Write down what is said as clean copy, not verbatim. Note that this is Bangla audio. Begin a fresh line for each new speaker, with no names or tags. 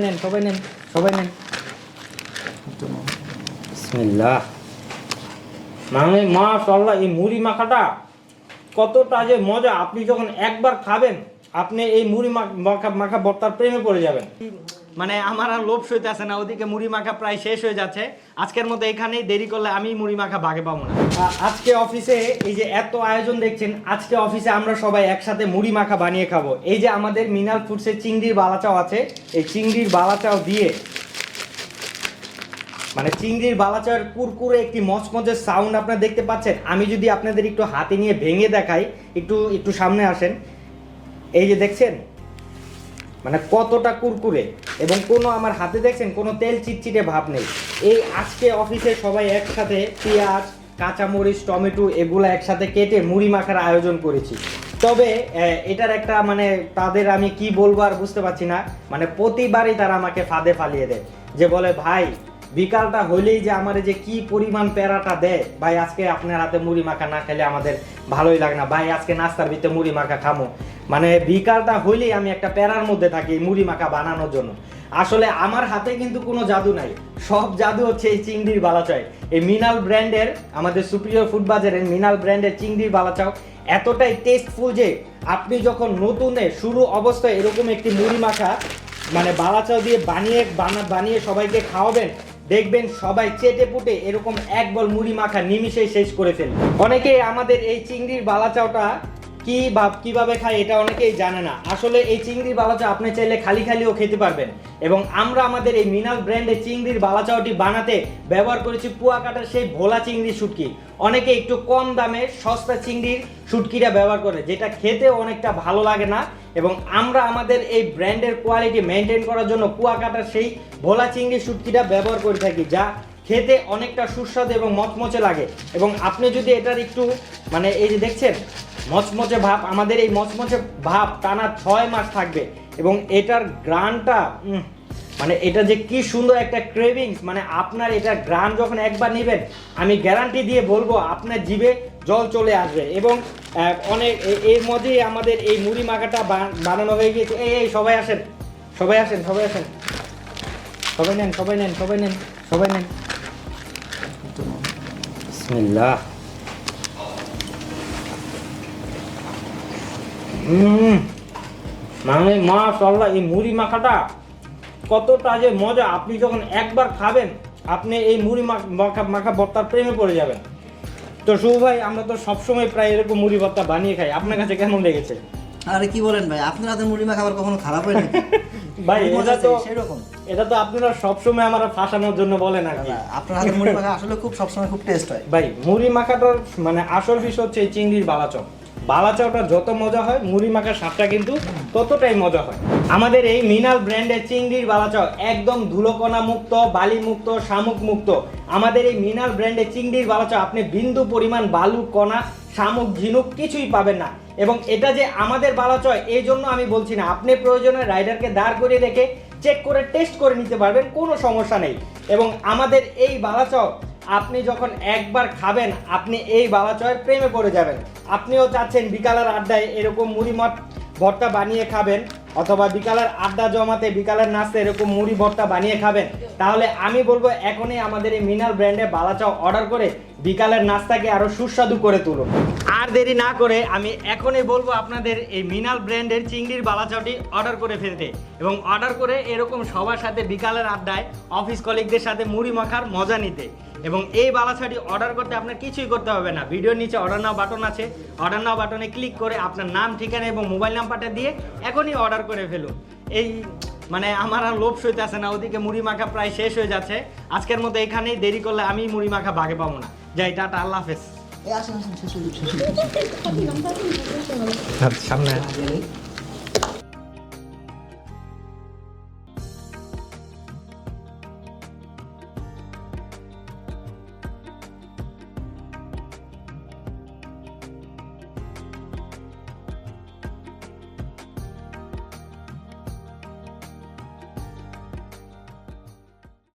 নেন সবাই নেন সবাই নেন বিসমিল্লাহ। মানে মাশাআল্লাহ, এই মুড়ি মাখাটা কতটা যে মজা! আপনি যখন একবার খাবেন আপনি এই মুড়ি মাখা ভর্তার প্রেমে পড়ে যাবেন। মানে আমার আর লোভ সইতে আসে না, ওদিকে মুড়ি মাখা প্রায় শেষ হয়ে যাচ্ছে। আজকের মতো এখানেই, দেরি করলে আমি মুড়ি মাখা ভাগে পাবো না। আজকে অফিসে এই যে এত আয়োজন দেখছেন, আজকে অফিসে আমরা সবাই একসাথে মুড়ি মাখা বানিয়ে খাবো। এই যে আমাদের মিনাল ফুডসের চিংড়ির বালাচাও আছে, এই চিংড়ির বালাচাও দিয়ে মানে চিংড়ির বালাচার কুরকুরে একটি মচমচের সাউন্ড আপনারা দেখতে পাচ্ছেন। আমি যদি আপনাদের একটু হাতে নিয়ে ভেঙে দেখাই, একটু সামনে আসেন। এই যে দেখছেন মানে কতটা কুরকুরে, এবং কোনো আমার হাতে দেখছেন কোনো তেল চিটচিটে ভাব নেই। এই আজকে অফিসে সবাই একসাথে পেঁয়াজ, কাঁচামরিচ, টমেটো এগুলো একসাথে কেটে মুড়ি মাখার আয়োজন করেছি। তবে এটার একটা মানে তাদের আমি কি বলবো আর বুঝতে পারছি না। মানে প্রতিবারই তারা আমাকে ফাঁদে ফালিয়ে দেয়, যে বলে ভাই বিকালটা হইলেই যে আমার যে কি পরিমাণ প্যারাটা দেয়, ভাই আজকে আপনার হাতে মুড়ি মাখা না খেলে আমাদের ভালোই লাগে না, ভাই আজকে নাস্তার ভিতরে মুড়ি মাখা খামো। মানে বিকালটা হইলেই আমি একটা প্যারার মধ্যে থাকি মুড়ি মাখা বানানোর জন্য। আসলে আমার হাতে কিন্তু কোনো জাদু নাই, সব জাদু হচ্ছে এই চিংড়ির বালাচাও। এই মিনাল ব্র্যান্ডের, আমাদের সুপ্রিয় ফুড বাজারের মিনাল ব্র্যান্ডের চিংড়ির বালাচাও এতটাই টেস্টফুল যে আপনি যখন নতুনে শুরু অবস্থায় এরকম একটি মুড়ি মাখা মানে বালাচাও দিয়ে বানিয়ে সবাইকে খাওয়াবেন, দেখবেন সবাই চেটে পুটে এরকম এক বল মুড়ি মাখা নিমিশেই শেষ করে ফেলবে। অনেকে আমাদের এই চিংড়ির বালাচাওটা কিভাবে খায় এটা অনেকেই জানে না। আসলে এই চিংড়ির বালাচাও আপনি চাইলে খালিও খেতে পারবেন। এবং আমরা আমাদের এই মিনাল ব্র্যান্ডের চিংড়ির বালাচাওটি বানাতে ব্যবহার করেছি কুয়াকাটার সেই ভোলা চিংড়ির শুটকি। অনেকে একটু কম দামে সস্তা চিংড়ির শুটকিটা ব্যবহার করে, যেটা খেতে অনেকটা ভালো লাগে না। এবং আমরা আমাদের এই ব্র্যান্ডের কোয়ালিটি মেনটেন করার জন্য কুয়াকাটার সেই ভোলা চিংড়ির শুটকিটা ব্যবহার করে থাকি, যা খেতে অনেকটা সুস্বাদু এবং মচমচে লাগে। এবং আপনি যদি এটার একটু মানে এই যে দেখছেন মচমচে ভাব, আমাদের এই মচমচে ভাব টানা 6 মাস থাকবে। এবং এটার গ্রানটা মানে এটা যে কি সুন্দর একটা ক্রেভিংস, মানে আপনার এটা গ্রান যখন একবার নেবেন আমি গ্যারান্টি দিয়ে বলবো আপনার জিভে জল চলে আসবে। এবং অনেক এর মধ্যেই আমাদের এই মুড়ি মাখাটা বানানো হয়ে গিয়েছে। এই সবাই আসেন সবাই আসেন সবাই আসেন সবাই নেন সবাই নেন সবাই নেন সবাই নেন বিসমিল্লাহ। মানে মাশাআল্লাহ, এই মুড়ি মাখাটা কতটা যে মজা! আপনি যখন একবার খাবেন আপনি এই মুড়ি মাখা ভর্তার প্রেমে পড়ে যাবেন। তো শুভ ভাই, আমরা তো সবসময় প্রায় এরকম মুড়ি ভর্তা বানিয়ে খাই, আপনার কাছে কেমন লেগেছে?
আরে কি বলেন ভাই, আপনার হাতে মুড়ি মাখা আবার কখনো খারাপ হয় নাকি?
ভাই এটা তো আপনারা সবসময় আমার ফাঁসানোর জন্য বলেন আর কি।
আপনার হাতে মুড়ি মাখা আসলে সবসময় খুব টেস্ট হয়
ভাই। মুড়ি মাখাটার মানে আসল বিষয় হচ্ছে এই চিংড়ির বালাচাও। বালাচাওটা যত মজা হয় মুড়ি মাখার স্বাদটা কিন্তু ততটাই মজা হয়। আমাদের এই মিনাল ব্র্যান্ডের চিংড়ির বালাচাও একদম ধুলোকণা মুক্ত, বালি মুক্ত, শামুক মুক্ত। আমাদের এই মিনাল ব্র্যান্ডের চিংড়ির বালাচাও আপনি বিন্দু পরিমাণ বালু, কণা, শামুক, ঝিনুক কিছুই পাবেন না। এবং এটা যে আমাদের বালাচাও এই জন্য আমি বলছি না, আপনি প্রয়োজনে রাইডারকে দাঁড় করে রেখে চেক করে টেস্ট করে নিতে পারবেন, কোনো সমস্যা নেই। এবং আমাদের এই বালাচাও আপনি যখন একবার খাবেন আপনি এই বালাচাওয়ের প্রেমে পড়ে যাবেন। আপনিও চাচ্ছেন বিকালের আড্ডায় এরকম মুড়ি ভর্তা বানিয়ে খাবেন, অথবা বিকালের আড্ডা জমাতে বিকালের নাস্তা এরকম মুড়ি ভর্তা বানিয়ে খাবেন, তাহলে আমি বলবো এখনই আমাদের এই মিনাল ব্র্যান্ডে বালাচাও অর্ডার করে বিকালের নাস্তাকে আরো সুস্বাদু করে তুলুন। আর দেরি না করে আমি এখনই বলবো আপনাদের এই মিনাল ব্র্যান্ডের চিংড়ির বালাচাওটি অর্ডার করে ফেলতে, এবং অর্ডার করে এরকম সবার সাথে বিকালের আড্ডায় অফিস কলিগদের সাথে মুড়ি মাখার মজা নিতে। এবং এই বালাচাওটি অর্ডার করতে আপনার কিছুই করতে হবে না, ভিডিওর নিচে অর্ডার নাও বাটন আছে, অর্ডার নাও বাটনে ক্লিক করে আপনার নাম, ঠিকানা এবং মোবাইল নাম্বারটা দিয়ে এখনই অর্ডার করে ফেলুন। এই মানে আমার আর লোভ সইতে আসে না, ওদিকে মুড়ি মাখা প্রায় শেষ হয়ে যাচ্ছে। আজকের মতো এখানেই, দেরি করলে আমি মুড়ি মাখা ভাগে পাবো না। যাই, টাটা, আল্লাহ হাফেজ।
সামনে